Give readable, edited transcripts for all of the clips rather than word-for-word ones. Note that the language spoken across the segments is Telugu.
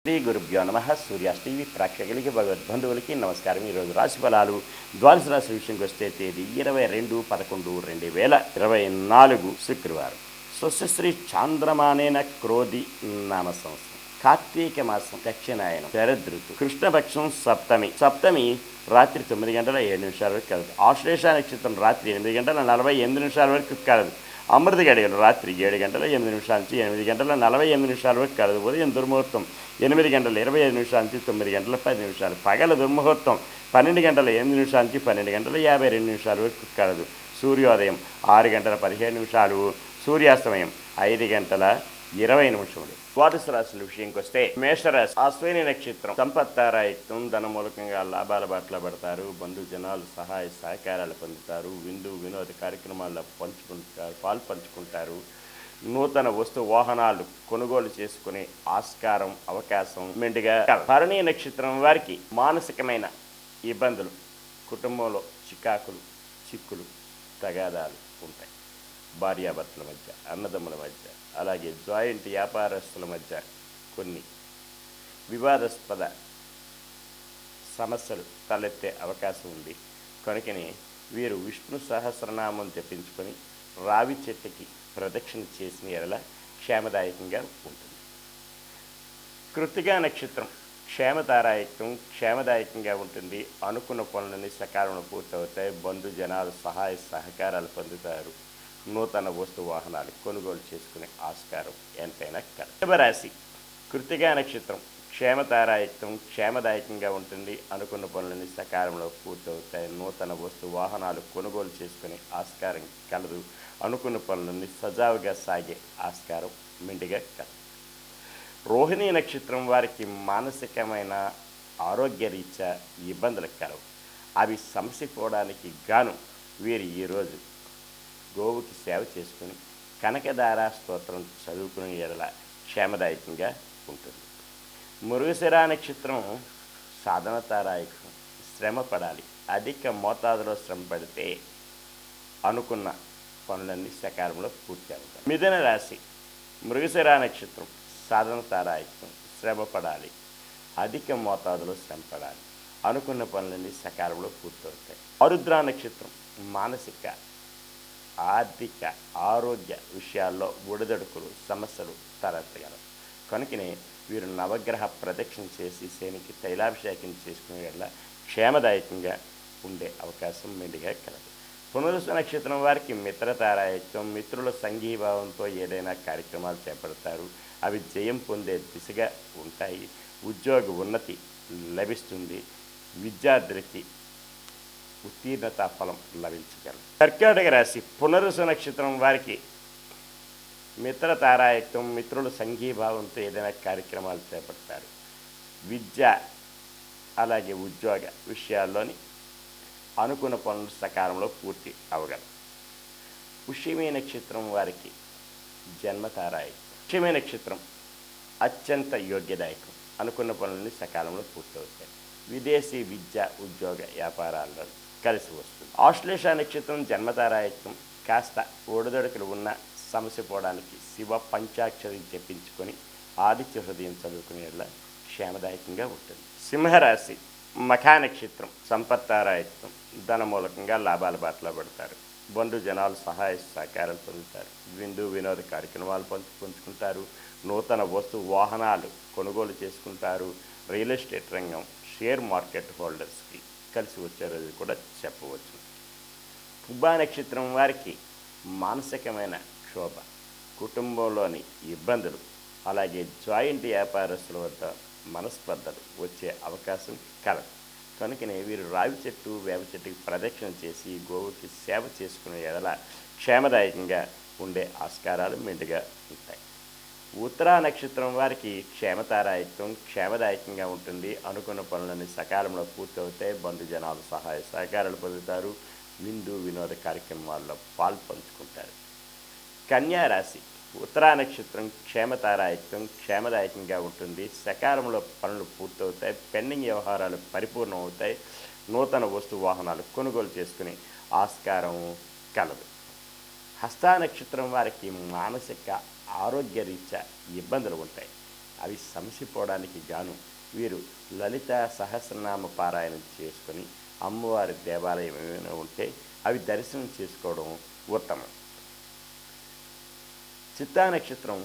శ్రీ గురుభ్యో నమ. సూర్యాస్ టీవీ ప్రేక్షకులకి భగవద్బంధువులకి నమస్కారం. ఈరోజు రాశి ఫలాలు ద్వాదశ రాశి విషయంకి వస్తే తేదీ 22/11/2024 శుక్రవారం. స్వస్యశ్రీ చాంద్రమానేన క్రోధి నామ సంవత్సరం, కార్తీక మాసం, దక్షిణాయనం, శరదృతు, కృష్ణపక్షం, సప్తమి రాత్రి 9:07 వరకు కలదు. ఆశ్లేష నక్షత్రం రాత్రి 8:48 వరకు కలదు. అమృత గడియలు రాత్రి 7:08 నుంచి 8:48 వరకు కలదు. ఉదయం దుర్ముహూర్తం 8:25 నుంచి 9:10. పగల దుర్ముహూర్తం 12:08 నుంచి 12:52 వరకు కలదు. సూర్యోదయం 6:17, సూర్యాస్తమయం 5:20. ద్వాదశ రాశుల విషయంకి వస్తే మేషరాశి, అశ్విని నక్షత్రం, సంపత్తారాయుక్తం, ధనమూలకంగా లాభాల బాటలో పడతారు. బంధుజనాలు సహాయ సహకారాలు పొందుతారు. విందు వినోద కార్యక్రమాల్లో పాల్పంచుకుంటారు. నూతన వస్తు వాహనాలు కొనుగోలు చేసుకునే ఆస్కారం, అవకాశం మెండుగా. భరణి నక్షత్రం వారికి మానసికమైన ఇబ్బందులు, కుటుంబంలో చిక్కులు, తగాదాలు ఉంటాయి. భార్యాభర్తల మధ్య, అన్నదమ్ముల మధ్య, అలాగే జాయింట్ వ్యాపారస్తుల మధ్య కొన్ని వివాదాస్పద సమస్యలు తలెత్తే అవకాశం ఉంది. కనుకనే వీరు విష్ణు సహస్రనామం జపించుకొని రావి చెట్టుకి ప్రదక్షిణ చేసిన ఎడల క్షేమదాయకంగా ఉంటుంది. కృత్తికా నక్షత్రం క్షేమదాయకంగా ఉంటుంది. అనుకున్న పనులన్నీ సకాలంలో పూర్తవుతాయి. బంధుజనాలు సహాయ సహకారాలు పొందుతారు. నూతన వస్తు వాహనాలు కొనుగోలు చేసుకునే ఆస్కారం ఎంతైనా కలదు. వృషభరాశి, కృత్తికా నక్షత్రం క్షేమదాయకంగా ఉంటుంది. అనుకున్న పనులన్నీ సకాలంలో పూర్తవుతాయి. నూతన వస్తు వాహనాలు కొనుగోలు చేసుకునే ఆస్కారం కలదు. అనుకున్న పనులన్నీ సజావుగా సాగే ఆస్కారం మెండుగా కలదు. రోహిణీ నక్షత్రం వారికి మానసికమైన ఆరోగ్యరీత్యా ఇబ్బందులు కలవు. అవి సమసిపోవడానికి గాను వీరు ఈరోజు గోవుకి సేవ చేసుకుని కనకదార స్తోత్రం చదువుకునే ఎడల క్షేమదాయకంగా ఉంటుంది. మృగశిర నక్షత్రం సాధనతారాయకం, శ్రమ పడాలి. అధిక మోతాదులో శ్రమ పడితే అనుకున్న పనులన్నీ సకాలంలో పూర్తి అవుతాయి. మిథున రాశి, మృగశిర నక్షత్రం సాధనతారాయకం, శ్రమ పడాలి. అధిక మోతాదులో శ్రమ పడాలి. అనుకున్న పనులన్నీ సకాలంలో పూర్తవుతాయి. ఆరుద్ర నక్షత్రం మానసిక, ఆర్థిక, ఆరోగ్య విషయాల్లో ఒడిదొడుకులు, సమస్యలు తలెత్తగలవు. కనుకనే వీరు నవగ్రహ ప్రదక్షిణ చేసి శనికి తైలాభిషేకం చేసుకునే వల్ల క్షేమదాయకంగా ఉండే అవకాశం మెండుగా కలదు. పునరుస నక్షత్రం వారికి మిత్రతారాయకం, మిత్రుల సంఘీభావంతో ఏదైనా కార్యక్రమాలు చేపడతారు. అవి జయం పొందే దిశగా ఉంటాయి. ఉద్యోగ ఉన్నతి లభిస్తుంది. విద్యార్థులకి ఉత్తీర్ణత ఫలం లభించగలరు. కర్కాటక రాశి, పునరుస నక్షత్రం వారికి మిత్రతారాయకం, మిత్రుల సంఘీభావంతో ఏదైనా కార్యక్రమాలు చేపడతారు. విద్య అలాగే ఉద్యోగ విషయాల్లోని అనుకున్న పనులు సకాలంలో పూర్తి అవగలరు. పుష్యమి నక్షత్రం వారికి జన్మతారాయకం. పుష్యమి నక్షత్రం అత్యంత యోగ్యదాయకం. అనుకున్న పనులని సకాలంలో పూర్తవుతాయి. విదేశీ విద్య, ఉద్యోగ వ్యాపారాల్లో కలిసి వస్తుంది. ఆశ్లేష నక్షత్రం జన్మతారాయకం. కాస్త ఒడిదొడుకులు ఉన్న సమస్య పోవడానికి శివ పంచాక్షరి జపించుకొని ఆదిత్య హృదయం చదువుకునేలా క్షేమదాయకంగా ఉంటుంది. సింహరాశి, మఖా నక్షత్రం సంపత్తారాయకం, ధనమూలకంగా లాభాల బాటలో పడతారు. బంధుజనాలు సహాయ సహకారాలు పొందుతారు. విందు వినోద కార్యక్రమాలు పంచుకుంటారు. నూతన వస్తు వాహనాలు కొనుగోలు చేసుకుంటారు. రియల్ ఎస్టేట్ రంగం, షేర్ మార్కెట్ హోల్డర్స్కి కలిసి వచ్చే రోజు కూడా చెప్పవచ్చు. పుబ్బా నక్షత్రం వారికి మానసికమైన క్షోభ, కుటుంబంలోని ఇబ్బందులు, అలాగే జాయింట్ వ్యాపారస్తుల వద్ద మనస్పర్ధలు వచ్చే అవకాశం కలదు. కనుకనే వీరు రావి చెట్టు, వేప చెట్టుకి ప్రదక్షిణ చేసి గోవుకి సేవ చేసుకునే ఎడల క్షేమదాయకంగా ఉండే ఆస్కారాలు మెండుగా ఉంటాయి. ఉత్తరా నక్షత్రం వారికి క్షేమదాయకంగా ఉంటుంది. అనుకున్న పనులన్నీ సకాలంలో పూర్తవుతాయి. బంధుజనాలు సహాయ సహకారాలు పొందుతారు. విందు వినోద కార్యక్రమాల్లో పాల్పంచుకుంటారు. కన్యా రాశి, ఉత్తరా నక్షత్రం క్షేమదాయకంగా ఉంటుంది. సకాలంలో పనులు పూర్తవుతాయి. పెండింగ్ వ్యవహారాలు పరిపూర్ణం అవుతాయి. నూతన వస్తు వాహనాలు కొనుగోలు చేసుకుని ఆస్కారం కలదు. హస్త నక్షత్రం వారికి మానసిక ఆరోగ్యరీత్యా ఇబ్బందులు ఉంటాయి. అవి సమసిపోవడానికి గాను వీరు లలిత సహస్రనామ పారాయణం చేసుకొని అమ్మవారి దేవాలయం ఏమైనా ఉంటే అవి దర్శనం చేసుకోవడం ఉత్తమం. చిత్తా నక్షత్రం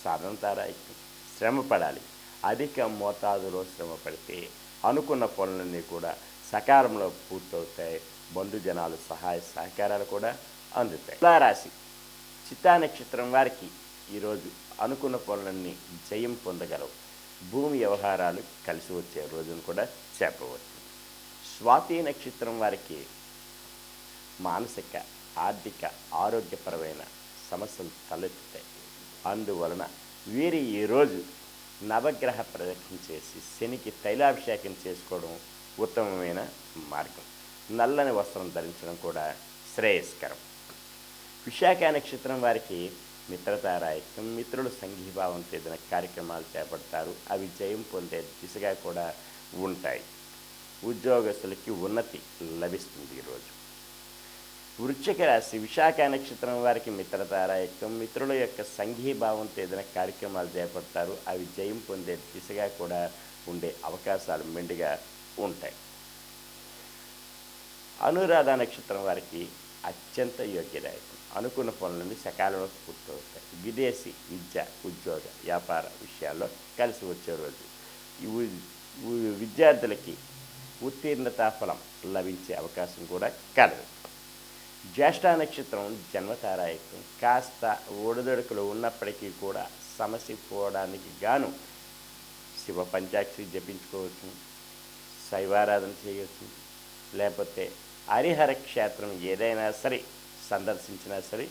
సాధన తారాయికి శ్రమ పడాలి. అధిక మోతాదులో శ్రమ పడితే అనుకున్న పనులన్నీ కూడా సకాలంలో పూర్తవుతాయి. బంధుజనాలు సహాయ సహకారాలు కూడా అందుతాయి. తులారాశి చిత్తా నక్షత్రం వారికి ఈరోజు అనుకున్న పనులన్నీ జయం పొందగలవు. భూమి వ్యవహారాలు కలిసి వచ్చే రోజును కూడా చెప్పవచ్చు. స్వాతి నక్షత్రం వారికి మానసిక ఆర్థిక ఆరోగ్యపరమైన సమస్యలు తలెత్తుతాయి. అందువలన వీరి ఈరోజు నవగ్రహ ప్రదక్షిణ చేసి శనికి తైలాభిషేకం చేసుకోవడం ఉత్తమమైన మార్గం. నల్లని వస్త్రం ధరించడం కూడా శ్రేయస్కరం. విశాఖ నక్షత్రం వారికి మిత్రతారాయకం, మిత్రులు సంఘీభావంతో ఏదైనా కార్యక్రమాలు చేపడతారు. అవి జయం పొందే దిశగా కూడా ఉంటాయి. ఉద్యోగస్తులకి ఉన్నతి లభిస్తుంది ఈరోజు. వృశ్చిక రాశి విశాఖ నక్షత్రం వారికి మిత్రతారాయకం, మిత్రుల యొక్క సంఘీభావంతో ఏదైనా కార్యక్రమాలు చేపడతారు. అవి జయం పొందే దిశగా కూడా ఉండే అవకాశాలు మెండుగా ఉంటాయి. అనురాధ నక్షత్రం వారికి అత్యంత యోగ్యదాయకం. అనుకున్న పనులన్నీ సకాలంలో పూర్తవుతాయి. విదేశీ విద్య, ఉద్యోగ, వ్యాపార విషయాల్లో కలిసి వచ్చే రోజు. విద్యార్థులకి ఉత్తీర్ణతా ఫలం లభించే అవకాశం కూడా కలదు. జ్యేష్ఠ నక్షత్రం జన్మతారాయకం. కాస్త ఒడిదొడుకులు ఉన్నప్పటికీ కూడా సమసిపోవడానికి గాను శివ పంచాక్షరి జపించుకోవచ్చు, శైవారాధన చేయవచ్చు, లేకపోతే హరిహర క్షేత్రం ఏదైనా సరే సందర్శించినా సరే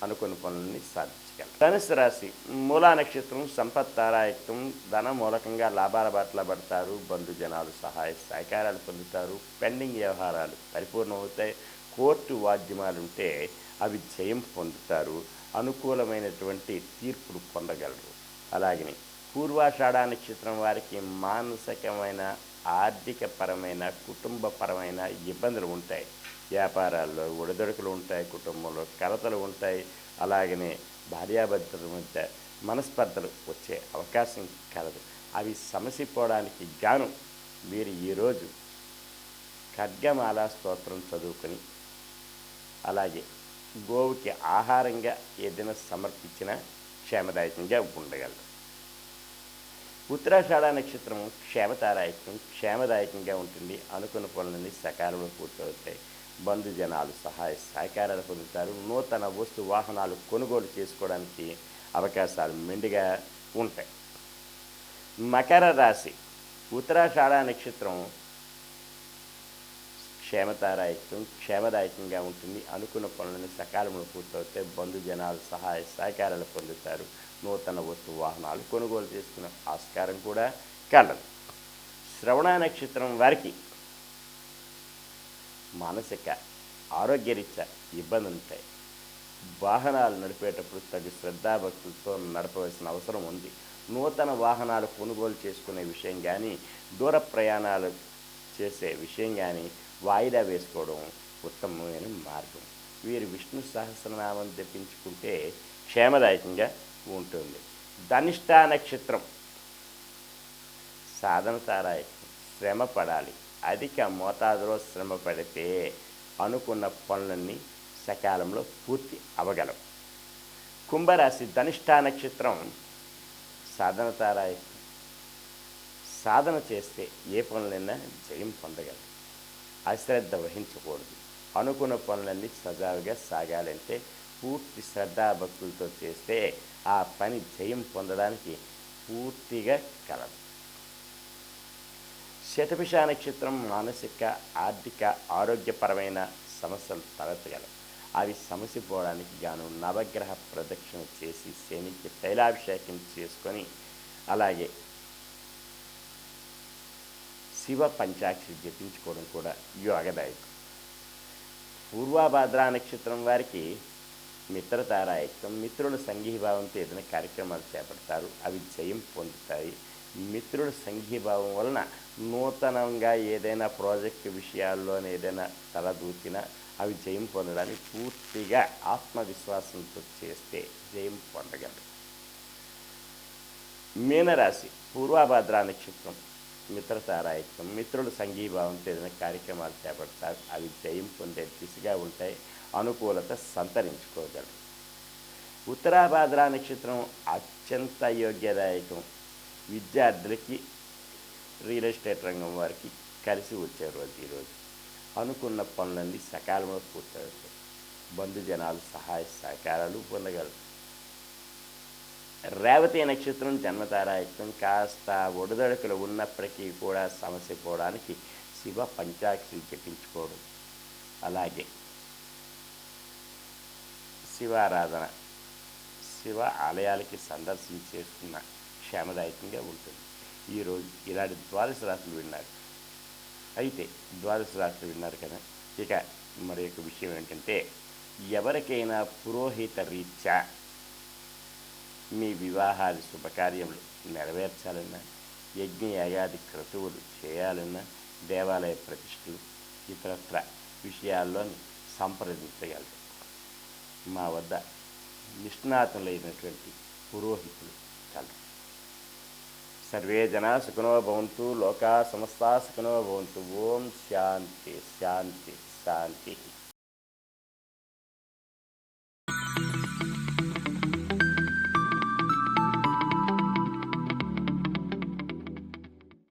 అనుకున్న పనులని సాధించగలరు. ధనుసు రాశి మూలా నక్షత్రం సంపత్తారాయకం. ధన మూలకంగా లాభాల బాటలో పడతారు. బంధుజనాలు సహాయ సహకారాలు పొందుతారు. పెండింగ్ వ్యవహారాలు పరిపూర్ణమవుతాయి. కోర్టు వాద్యమాలు ఉంటే అవి జయం పొందుతారు. అనుకూలమైనటువంటి తీర్పులు పొందగలరు. అలాగని పూర్వాషాఢ నక్షత్రం వారికి మానసికమైన ఆర్థికపరమైన కుటుంబపరమైన ఇబ్బందులు ఉంటాయి. వ్యాపారాల్లో ఒడిదొడుకులు ఉంటాయి. కుటుంబంలో కలతలు ఉంటాయి. అలాగనే భార్యాభర్తల మధ్య మనస్పర్ధలు వచ్చే అవకాశం కలదు. అవి సమసిపోవడానికి గాను మీరు ఈరోజు ఖడ్గమాల స్తోత్రం చదువుకొని అలాగే గోవుకి ఆహారంగా ఏదైనా సమర్పించినా క్షేమదాయకంగా ఉండగలరు. ఉత్తరాషాఢ నక్షత్రం క్షేమదాయకంగా ఉంటుంది. అనుకున్న పనులన్నీ సకాలంలో పూర్తవుతాయి. బంధుజనాలు సహాయ సహకారాలు పొందుతారు. నూతన వస్తు వాహనాలు కొనుగోలు చేసుకోవడానికి అవకాశాలు మెండుగా ఉంటాయి. మకర రాశి ఉత్తరాషాఢ నక్షత్రం క్షేమదాయకంగా ఉంటుంది. అనుకున్న పనులను సకాలంలో పూర్తవుతాయి. బంధుజనాలు సహాయ సహకారాలు పొందుతారు. నూతన వస్తు వాహనాలు కొనుగోలు చేసుకునే ఆస్కారం కూడా కలదు. శ్రవణ నక్షత్రం వారికి మానసిక ఆరోగ్యరీత్యా ఇబ్బందులు ఉంటాయి. వాహనాలు నడిపేటప్పుడు తగు శ్రద్ధాభక్తులతో నడపవలసిన అవసరం ఉంది. నూతన వాహనాలు కొనుగోలు చేసుకునే విషయం కానీ, దూర ప్రయాణాలు చేసే విషయం కానీ వాయిదా వేసుకోవడం ఉత్తమమైన మార్గం. వీరు విష్ణు సహస్రనామం జపించుకుంటే క్షేమదాయకంగా ఉంటుంది. ధనిష్ట నక్షత్రం సాధన తారాయకం. శ్రమ పడాలి. అధిక మోతాదులో శ్రమ పడితే అనుకున్న పనులన్నీ సకాలంలో పూర్తి అవగలవు. కుంభరాశి ధనిష్ట నక్షత్రం సాధన తారాయకం. సాధన చేస్తే ఏ పనులైనా జయం పొందగలరు. అశ్రద్ధ వహించకూడదు. అనుకున్న పనులన్నీ సజావుగా సాగాలంటే పూర్తి శ్రద్ధాభక్తులతో చేస్తే ఆ పని జయం పొందడానికి పూర్తిగా కలదు. శతభిష నక్షత్రం మానసిక ఆర్థిక ఆరోగ్యపరమైన సమస్యలు తలెత్తగలవు. అవి సమసిపోవడానికి గాను నవగ్రహ ప్రదక్షిణ చేసి శనికి తైలాభిషేకం చేసుకొని అలాగే శివ పంచాక్షరి జపించుకోవడం కూడా యోగదాయకం. పూర్వభాద్ర నక్షత్రం వారికి మిత్రతారాయకం. మిత్రుల సంఘీభావంతో ఏదైనా కార్యక్రమాలు చేపడతారు. అవి జయం పొందుతాయి. మిత్రుల సంఘీభావం వలన నూతనంగా ఏదైనా ప్రాజెక్టు విషయాల్లోనే ఏదైనా తలదూచినా అవి జయం పొందడానికి పూర్తిగా ఆత్మవిశ్వాసంతో చేస్తే జయం పొందగలరు. మీనరాశి పూర్వాభాద్ర నక్షత్రం మిత్రతారాయత్వం, మిత్రులు సంఘీభావంతో ఏదైనా కార్యక్రమాలు చేపడతారు, అవి జయం పొందే దిశగా ఉంటాయి, అనుకూలత సంతరించుకోగలరు. ఉత్తరాభాద్ర నక్షత్రం అత్యంత యోగ్యదాయకం, విద్యార్థులకి, రియల్ ఎస్టేట్ రంగం వారికి కలిసి వచ్చే రోజు ఈరోజు. అనుకున్న పనులన్నీ సకాలంలో పూర్తవుతాయి, బంధుజనాలు సహాయ సహకారాలు పొందగలరు. రేవతి నక్షత్రం జన్మతారాయత్వం, కాస్త ఒడిదొడుకులు ఉన్నప్పటికీ కూడా సమస్య పోవడానికి శివ పంచాక్షరి జపించుకోవడం, అలాగే శివారాధన, శివ ఆలయాలకి సందర్శించేస్తున్న క్షేమదాయకంగా ఉంటుంది. ఈరోజు ఇలాంటి ద్వాదశ రాశులు విన్నారు. అయితే ద్వాదశ రాశులు విన్నారు కదా, ఇక మరి యొక్క విషయం ఏంటంటే, ఎవరికైనా పురోహిత రీత్యా మీ వివాహాది శుభకార్యములు నెరవేర్చాలన్నా, యజ్ఞయాగాది క్రతువులు చేయాలన్నా, దేవాలయ ప్రతిష్టలు ఇతరత్ర విషయాల్లోని సంప్రదించగలరు. మా వద్ద నిష్ణాతులైనటువంటి పురోహితులు కలరు. సర్వే జనా సుఖినో భవంతు, లోకా సమస్తా సుఖినో భవంతు. ఓం శాంతి శాంతి శాంతి.